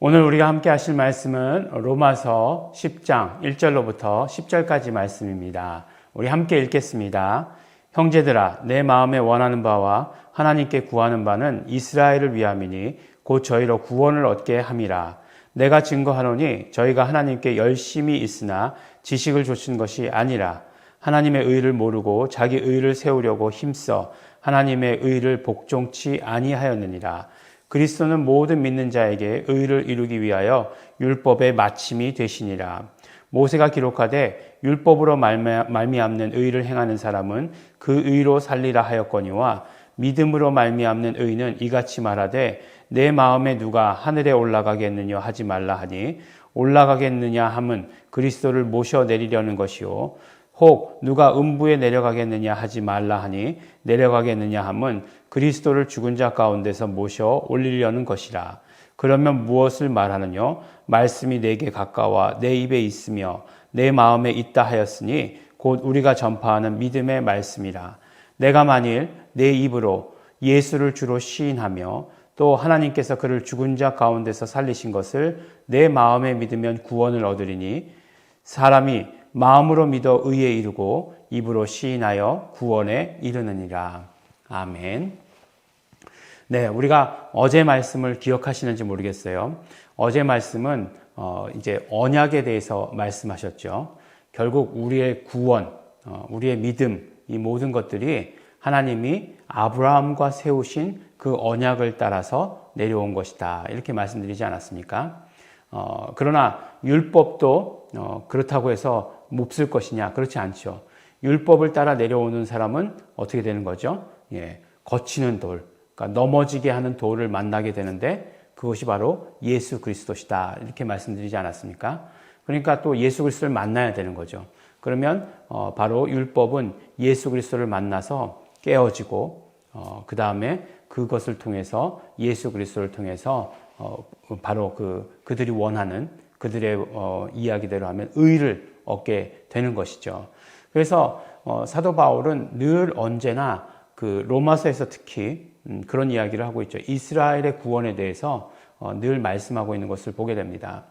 오늘 우리가 함께 하실 말씀은 로마서 10장 1절로부터 10절까지 말씀입니다. 우리 함께 읽겠습니다. 형제들아, 내 마음에 원하는 바와 하나님께 구하는 바는 이스라엘을 위함이니 곧 저희로 구원을 얻게 함이라. 내가 증거하노니 저희가 하나님께 열심히 있으나 지식을 좇은 것이 아니라 하나님의 의를 모르고 자기 의를 세우려고 힘써 하나님의 의를 복종치 아니하였느니라. 그리스도는 모든 믿는 자에게 의를 이루기 위하여 율법의 마침이 되시니라. 모세가 기록하되 율법으로 말미암는 의를 행하는 사람은 그 의로 살리라 하였거니와 믿음으로 말미암는 의는 이같이 말하되 내 마음에 누가 하늘에 올라가겠느냐 하지 말라 하니 올라가겠느냐 함은 그리스도를 모셔 내리려는 것이요 혹 누가 음부에 내려가겠느냐 하지 말라 하니 내려가겠느냐 함은 그리스도를 죽은 자 가운데서 모셔 올리려는 것이라. 그러면 무엇을 말하느뇨? 말씀이 내게 가까워 내 입에 있으며 내 마음에 있다 하였으니 곧 우리가 전파하는 믿음의 말씀이라. 내가 만일 내 입으로 예수를 주로 시인하며 또 하나님께서 그를 죽은 자 가운데서 살리신 것을 내 마음에 믿으면 구원을 얻으리니 사람이 마음으로 믿어 의에 이르고 입으로 시인하여 구원에 이르느니라. 아멘. 네, 우리가 어제 말씀을 기억하시는지 모르겠어요. 어제 말씀은 이제 언약에 대해서 말씀하셨죠. 결국 우리의 구원, 우리의 믿음, 이 모든 것들이 하나님이 아브라함과 세우신 그 언약을 따라서 내려온 것이다. 이렇게 말씀드리지 않았습니까? 그러나 율법도 그렇다고 해서 몹쓸 것이냐? 그렇지 않죠. 율법을 따라 내려오는 사람은 어떻게 되는 거죠? 예, 거치는 돌, 그러니까 넘어지게 하는 돌을 만나게 되는데 그것이 바로 예수 그리스도시다. 이렇게 말씀드리지 않았습니까? 그러니까 또 예수 그리스도를 만나야 되는 거죠. 그러면 바로 율법은 예수 그리스도를 만나서 깨어지고 그 다음에 그것을 통해서 예수 그리스도를 통해서 바로 그들이 원하는 그들의 이야기대로 하면 의를 얻게 되는 것이죠. 그래서 사도 바울은 늘 언제나 그 로마서에서 특히 그런 이야기를 하고 있죠. 이스라엘의 구원에 대해서 늘 말씀하고 있는 것을 보게 됩니다.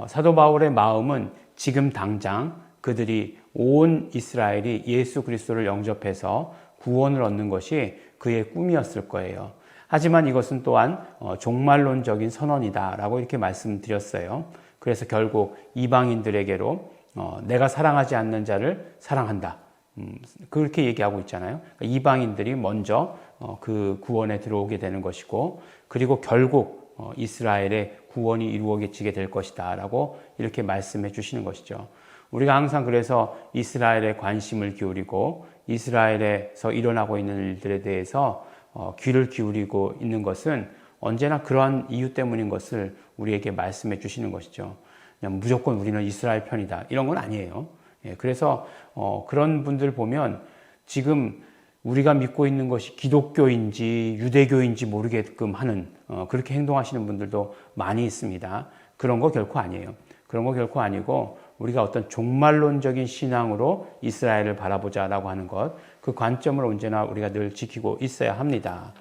사도 바울의 마음은 지금 당장 그들이 온 이스라엘이 예수 그리스도를 영접해서 구원을 얻는 것이 그의 꿈이었을 거예요. 하지만 이것은 또한 종말론적인 선언이다라고 이렇게 말씀드렸어요. 그래서 결국 이방인들에게로 내가 사랑하지 않는 자를 사랑한다. 그렇게 얘기하고 있잖아요. 이방인들이 먼저 그 구원에 들어오게 되는 것이고 그리고 결국 이스라엘의 구원이 이루어지게 될 것이다 라고 이렇게 말씀해 주시는 것이죠. 우리가 항상 그래서 이스라엘에 관심을 기울이고 이스라엘에서 일어나고 있는 일들에 대해서 귀를 기울이고 있는 것은 언제나 그러한 이유 때문인 것을 우리에게 말씀해 주시는 것이죠. 그냥 무조건 우리는 이스라엘 편이다 이런 건 아니에요. 그래서 그런 분들 보면 지금 우리가 믿고 있는 것이 기독교인지 유대교인지 모르게끔 하는 그렇게 행동하시는 분들도 많이 있습니다. 그런 거 결코 아니에요. 그런 거 결코 아니고 우리가 어떤 종말론적인 신앙으로 이스라엘을 바라보자라고 하는 것, 그 관점을 언제나 우리가 늘 지키고 있어야 합니다.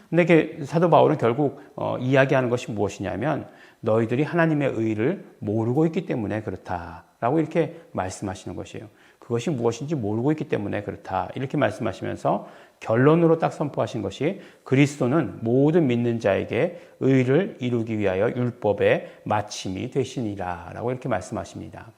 근데 사도 바울은 결국 이야기하는 것이 무엇이냐면 너희들이 하나님의 의를 모르고 있기 때문에 그렇다라고 이렇게 말씀하시는 것이에요. 그것이 무엇인지 모르고 있기 때문에 그렇다 이렇게 말씀하시면서 결론으로 딱 선포하신 것이 그리스도는 모든 믿는 자에게 의를 이루기 위하여 율법의 마침이 되시니라 라고 이렇게 말씀하십니다.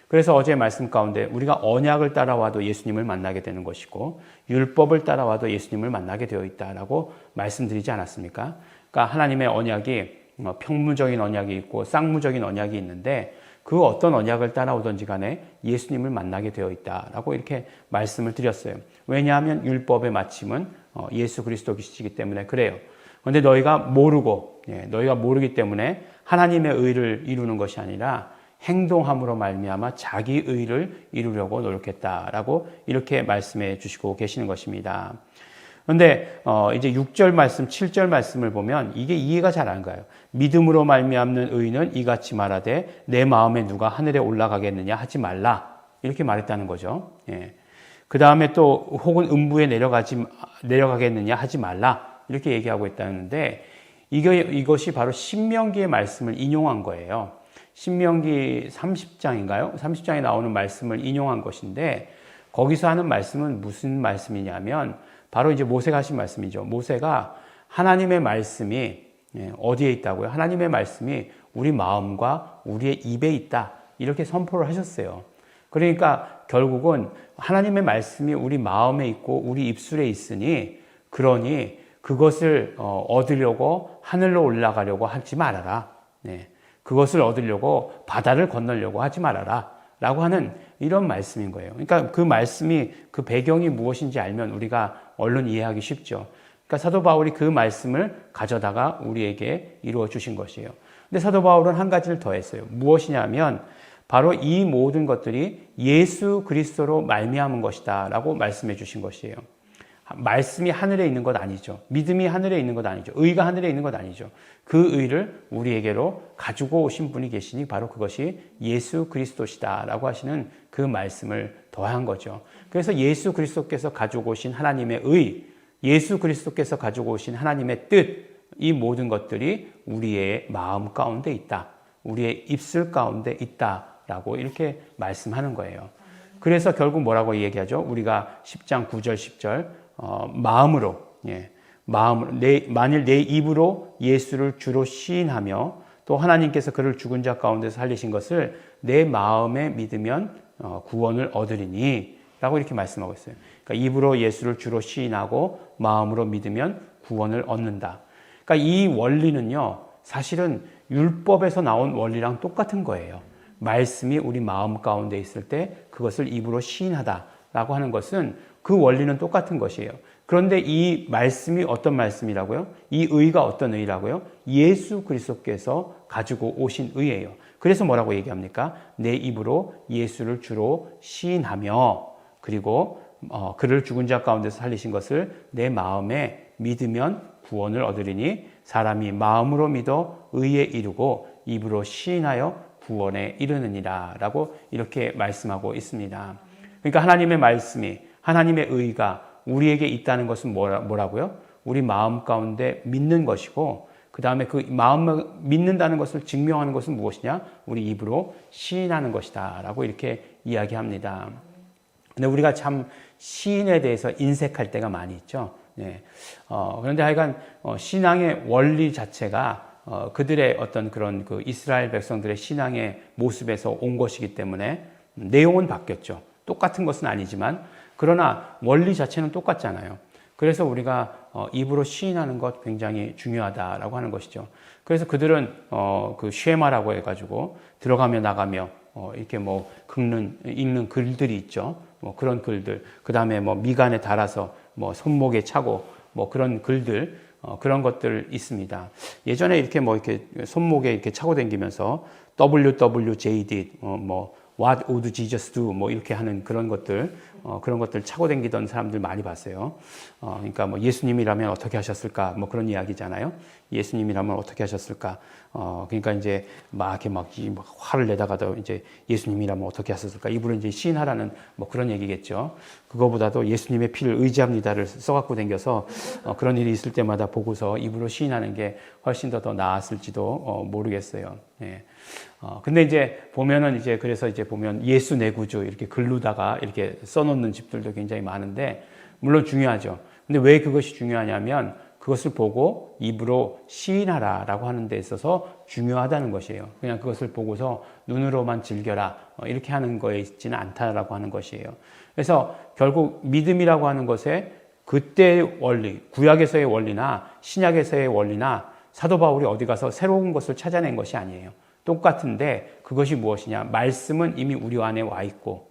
그래서 어제 말씀 가운데 우리가 언약을 따라와도 예수님을 만나게 되는 것이고 율법을 따라와도 예수님을 만나게 되어 있다라고 말씀드리지 않았습니까? 그러니까 하나님의 언약이 평무적인 언약이 있고 쌍무적인 언약이 있는데 그 어떤 언약을 따라오든지 간에 예수님을 만나게 되어 있다라고 이렇게 말씀을 드렸어요. 왜냐하면 율법의 마침은 예수 그리스도이시기 때문에 그래요. 그런데 너희가 모르기 때문에 하나님의 의를 이루는 것이 아니라 행동함으로 말미암아 자기 의를 이루려고 노력했다라고 이렇게 말씀해 주시고 계시는 것입니다. 그런데 이제 6절 말씀, 7절 말씀을 보면 이게 이해가 잘 안 가요. 믿음으로 말미암는 의는 이같이 말하되 내 마음에 누가 하늘에 올라가겠느냐 하지 말라 이렇게 말했다는 거죠. 예. 그 다음에 또 혹은 음부에 내려가겠느냐 하지 말라 이렇게 얘기하고 있다는데 이것이 바로 신명기의 말씀을 인용한 거예요. 신명기 30장인가요? 30장에 나오는 말씀을 인용한 것인데 거기서 하는 말씀은 무슨 말씀이냐면 바로 이제 모세가 하신 말씀이죠. 모세가 하나님의 말씀이 어디에 있다고요? 하나님의 말씀이 우리 마음과 우리의 입에 있다. 이렇게 선포를 하셨어요. 그러니까 결국은 하나님의 말씀이 우리 마음에 있고 우리 입술에 있으니 그러니 그것을 얻으려고 하늘로 올라가려고 하지 말아라. 그것을 얻으려고 바다를 건너려고 하지 말아라. 라고 하는 이런 말씀인 거예요. 그러니까 그 말씀이 그 배경이 무엇인지 알면 우리가 얼른 이해하기 쉽죠. 그러니까 사도 바울이 그 말씀을 가져다가 우리에게 이루어 주신 것이에요. 근데 사도 바울은 한 가지를 더 했어요. 무엇이냐면 바로 이 모든 것들이 예수 그리스도로 말미암은 것이다 라고 말씀해 주신 것이에요. 말씀이 하늘에 있는 것 아니죠. 믿음이 하늘에 있는 것 아니죠. 의가 하늘에 있는 것 아니죠. 그 의를 우리에게로 가지고 오신 분이 계시니 바로 그것이 예수 그리스도시다 라고 하시는 그 말씀을 더한 거죠. 그래서 예수 그리스도께서 가지고 오신 하나님의 의, 예수 그리스도께서 가지고 오신 하나님의 뜻, 이 모든 것들이 우리의 마음 가운데 있다. 우리의 입술 가운데 있다라고 이렇게 말씀하는 거예요. 그래서 결국 뭐라고 얘기하죠? 우리가 10장 9절 10절 마음으로 만일 내 입으로 예수를 주로 시인하며 또 하나님께서 그를 죽은 자 가운데서 살리신 것을 내 마음에 믿으면 구원을 얻으리니 라고 이렇게 말씀하고 있어요. 그러니까 입으로 예수를 주로 시인하고 마음으로 믿으면 구원을 얻는다. 그러니까 이 원리는요, 사실은 율법에서 나온 원리랑 똑같은 거예요. 말씀이 우리 마음 가운데 있을 때 그것을 입으로 시인하다라고 하는 것은 그 원리는 똑같은 것이에요. 그런데 이 말씀이 어떤 말씀이라고요? 이 의가 어떤 의라고요? 예수 그리스도께서 가지고 오신 의예요. 그래서 뭐라고 얘기합니까? 내 입으로 예수를 주로 시인하며 그리고 그를 죽은 자 가운데서 살리신 것을 내 마음에 믿으면 구원을 얻으리니 사람이 마음으로 믿어 의에 이르고 입으로 시인하여 구원에 이르느니라 라고 이렇게 말씀하고 있습니다. 그러니까 하나님의 말씀이 하나님의 의가 우리에게 있다는 것은 뭐라고요? 우리 마음 가운데 믿는 것이고 그 다음에 그 마음을 믿는다는 것을 증명하는 것은 무엇이냐? 우리 입으로 시인하는 것이다 라고 이렇게 이야기합니다. 근데 우리가 참 시인에 대해서 인색할 때가 많이 있죠. 그런데 하여간 신앙의 원리 자체가 그들의 어떤 그런 그 이스라엘 백성들의 신앙의 모습에서 온 것이기 때문에 내용은 바뀌었죠. 똑같은 것은 아니지만 그러나 원리 자체는 똑같잖아요. 그래서 우리가 입으로 시인하는 것 굉장히 중요하다라고 하는 것이죠. 그래서 그들은 그 쉐마라고 해가지고 들어가며 나가며 이렇게 뭐 읽는 글들이 있죠. 뭐 그런 글들. 그 다음에 뭐 미간에 달아서 뭐 손목에 차고 뭐 그런 글들. 그런 것들 있습니다. 예전에 이렇게 뭐 이렇게 손목에 이렇게 차고 다니면서 WWJD 뭐 What would Jesus do? 뭐 이렇게 하는 그런 것들 차고 다니던 사람들 많이 봤어요. 그러니까 뭐 예수님이라면 어떻게 하셨을까? 뭐 그런 이야기잖아요. 예수님이라면 어떻게 하셨을까? 그러니까 이제 막 화를 내다가도 이제 예수님이라면 어떻게 하셨을까? 이분은 이제 시인하라는 뭐 그런 얘기겠죠. 그거보다도 예수님의 피를 의지합니다를 써갖고 다녀서 그런 일이 있을 때마다 보고서 입으로 시인하는 게 훨씬 더 나았을지도 모르겠어요. 예. 근데 이제 보면은 이제 그래서 이제 보면 예수 내 구주 이렇게 글로다가 이렇게 써놓는 집들도 굉장히 많은데 물론 중요하죠. 근데 왜 그것이 중요하냐면 그것을 보고 입으로 시인하라라고 하는 데 있어서 중요하다는 것이에요. 그냥 그것을 보고서 눈으로만 즐겨라 이렇게 하는 거에 있지는 않다라고 하는 것이에요. 그래서 결국 믿음이라고 하는 것에 그때의 원리, 구약에서의 원리나 신약에서의 원리나 사도 바울이 어디 가서 새로운 것을 찾아낸 것이 아니에요. 똑같은데 그것이 무엇이냐? 말씀은 이미 우리 안에 와 있고,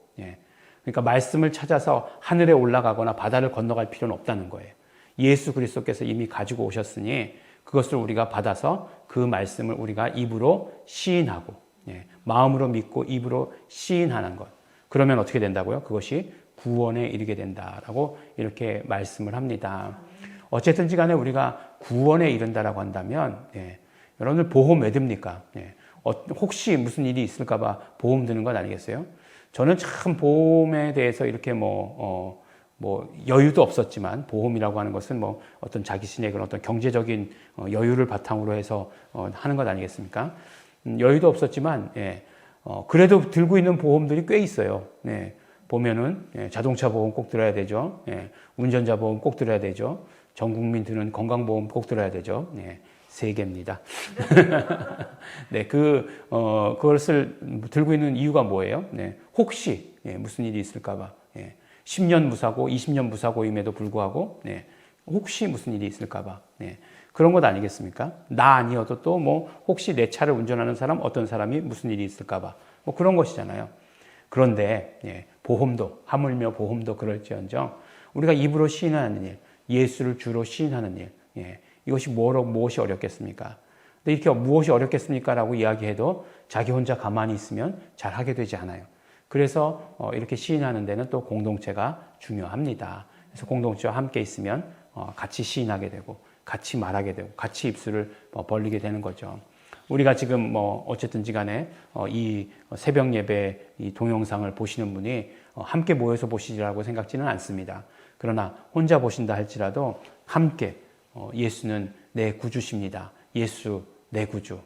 그러니까 말씀을 찾아서 하늘에 올라가거나 바다를 건너갈 필요는 없다는 거예요. 예수 그리스도께서 이미 가지고 오셨으니 그것을 우리가 받아서 그 말씀을 우리가 입으로 시인하고, 마음으로 믿고 입으로 시인하는 것. 그러면 어떻게 된다고요? 그것이 구원에 이르게 된다라고 이렇게 말씀을 합니다. 어쨌든지 간에 우리가 구원에 이른다라고 한다면, 여러분들 보험 왜 듭니까? 혹시 무슨 일이 있을까봐 보험 드는 건 아니겠어요? 저는 참 보험에 대해서 이렇게 여유도 없었지만, 보험이라고 하는 것은 어떤 자기 신의 그런 어떤 경제적인 여유를 바탕으로 해서 하는 것 아니겠습니까? 여유도 없었지만, 예, 그래도 들고 있는 보험들이 꽤 있어요. 네, 보면은, 예, 자동차 보험 꼭 들어야 되죠. 예, 운전자 보험 꼭 들어야 되죠. 전 국민 드는 건강보험 꼭 들어야 되죠. 네, 3개입니다. 네, 그것을 들고 있는 이유가 뭐예요? 네, 혹시, 예, 무슨 일이 있을까봐. 예, 10년 무사고, 20년 무사고임에도 불구하고, 네, 혹시 무슨 일이 있을까봐. 네, 그런 것 아니겠습니까? 나 아니어도 또 혹시 내 차를 운전하는 사람, 어떤 사람이 무슨 일이 있을까봐. 그런 것이잖아요. 그런데, 예, 보험도, 하물며 보험도 그럴지언정, 우리가 입으로 시인하는 일, 예수를 주로 시인하는 일, 예, 이것이 무엇이 어렵겠습니까? 근데 이렇게 무엇이 어렵겠습니까? 라고 이야기해도 자기 혼자 가만히 있으면 잘 하게 되지 않아요. 그래서 이렇게 시인하는 데는 또 공동체가 중요합니다. 그래서 공동체와 함께 있으면 같이 시인하게 되고, 같이 말하게 되고, 같이 입술을 벌리게 되는 거죠. 우리가 지금 어쨌든지 간에 이 새벽 예배 이 동영상을 보시는 분이 함께 모여서 보시리라고 생각지는 않습니다. 그러나 혼자 보신다 할지라도 함께 예수는 내 구주십니다. 예수 내 구주.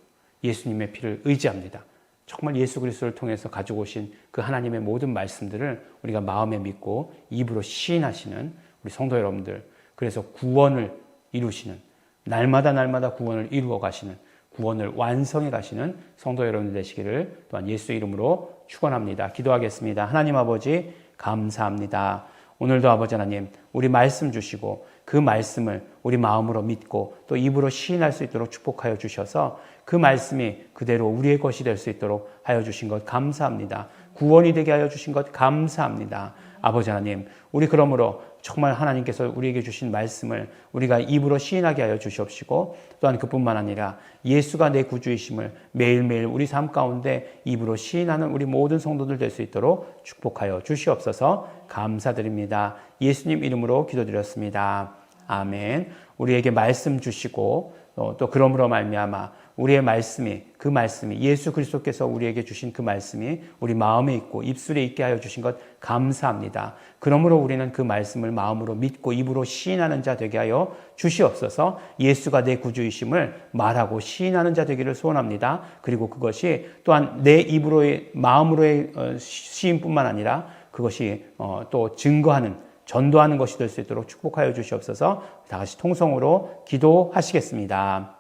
예수님의 피를 의지합니다. 정말 예수 그리스도를 통해서 가지고 오신 그 하나님의 모든 말씀들을 우리가 마음에 믿고 입으로 시인하시는 우리 성도 여러분들, 그래서 구원을 이루시는, 날마다 구원을 이루어 가시는, 구원을 완성해 가시는 성도 여러분들 되시기를 또한 예수 이름으로 축원합니다. 기도하겠습니다. 하나님 아버지 감사합니다. 오늘도 아버지 하나님, 우리 말씀 주시고 그 말씀을 우리 마음으로 믿고 또 입으로 시인할 수 있도록 축복하여 주셔서 그 말씀이 그대로 우리의 것이 될 수 있도록 하여 주신 것 감사합니다. 구원이 되게 하여 주신 것 감사합니다. 아버지 하나님, 우리 그러므로 정말 하나님께서 우리에게 주신 말씀을 우리가 입으로 시인하게 하여 주시옵시고, 또한 그뿐만 아니라 예수가 내 구주이심을 매일매일 우리 삶 가운데 입으로 시인하는 우리 모든 성도들 될 수 있도록 축복하여 주시옵소서. 감사드립니다. 예수님 이름으로 기도드렸습니다. 아멘. 우리에게 말씀 주시고 또 그러므로 말미암아 우리의 말씀이, 그 말씀이 예수 그리스도께서 우리에게 주신 그 말씀이 우리 마음에 있고 입술에 있게 하여 주신 것 감사합니다. 그러므로 우리는 그 말씀을 마음으로 믿고 입으로 시인하는 자 되게 하여 주시옵소서. 예수가 내 구주이심을 말하고 시인하는 자 되기를 소원합니다. 그리고 그것이 또한 내 입으로의, 마음으로의 시인뿐만 아니라 그것이 또 증거하는, 전도하는 것이 될 수 있도록 축복하여 주시옵소서. 다 같이 통성으로 기도하시겠습니다.